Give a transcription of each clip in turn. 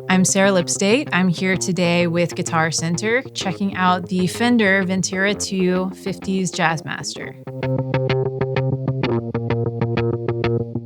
I'm Sarah Lipstate. I'm here today with Guitar Center, checking out the Fender Vintera II 50s Jazzmaster.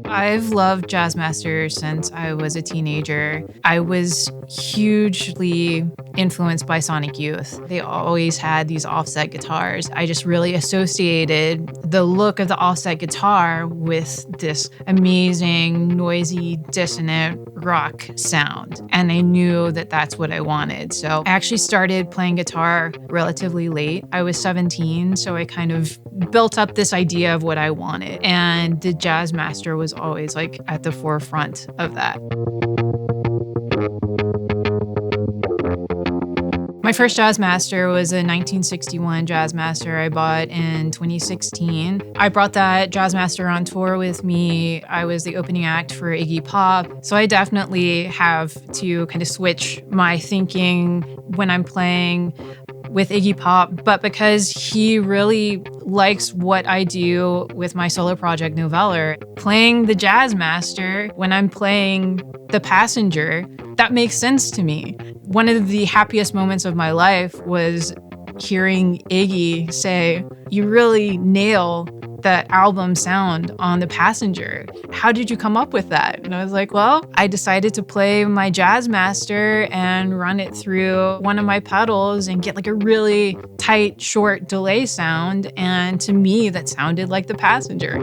I've loved Jazzmaster since I was a teenager. I was hugely influenced by Sonic Youth. They always had these offset guitars. I just really associated the look of the offset guitar with this amazing, noisy, dissonant rock sound. And I knew that that's what I wanted. So I actually started playing guitar relatively late. I was 17, so I kind of built up this idea of what I wanted. And the Jazzmaster was always like at the forefront of that. My first Jazzmaster was a 1961 Jazzmaster I bought in 2016. I brought that Jazzmaster on tour with me. I was the opening act for Iggy Pop. So I definitely have to kind of switch my thinking when I'm playing with Iggy Pop, but because he really likes what I do with my solo project Noveller, playing the Jazzmaster when I'm playing the Passenger, that makes sense to me. One of the happiest moments of my life was hearing Iggy say, "You really nail that album sound on the Passenger. How did you come up with that?" And I was like, well, I decided to play my Jazzmaster and run it through one of my pedals and get like a really tight, short delay sound. And to me, that sounded like the Passenger.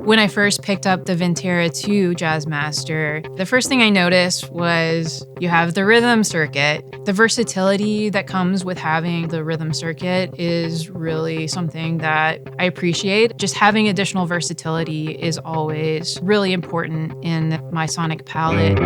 When I first picked up the Vintera II Jazzmaster, the first thing I noticed was you have the rhythm circuit. The versatility that comes with having the rhythm circuit is really something that I appreciate. Just having additional versatility is always really important in my sonic palette.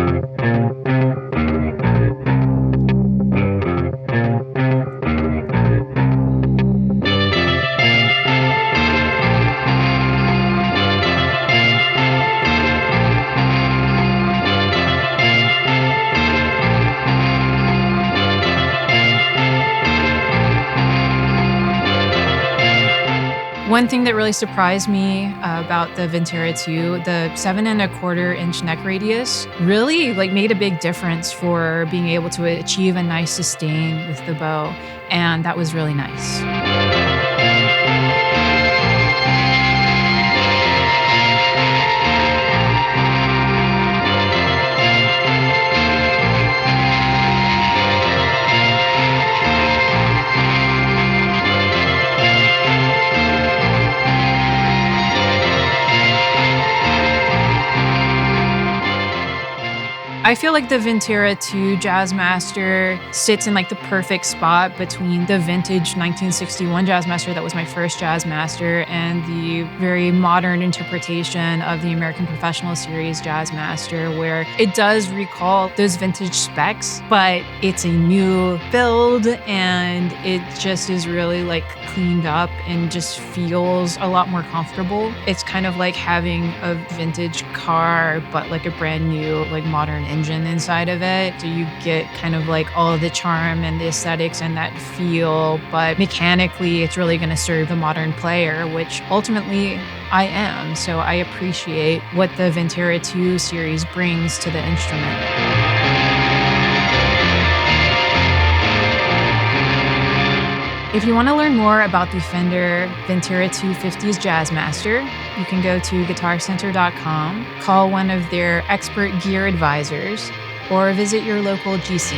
One thing that really surprised me about the Vintera II, the 7¼ inch neck radius really made a big difference for being able to achieve a nice sustain with the bow, and that was really nice. I feel like the Vintera II Jazzmaster sits in like the perfect spot between the vintage 1961 Jazzmaster that was my first Jazzmaster and the very modern interpretation of the American Professional Series Jazzmaster, where it does recall those vintage specs, but it's a new build and it just is really like cleaned up and just feels a lot more comfortable. It's kind of like having a vintage car, but like a brand new, like modern engine inside of it. So you get kind of like all of the charm and the aesthetics and that feel, but mechanically it's really going to serve the modern player, which ultimately I am. So I appreciate what the Vintera II series brings to the instrument. If you want to learn more about the Fender Vintera II 50s Jazzmaster, you can go to guitarcenter.com, call one of their expert gear advisors, or visit your local GC.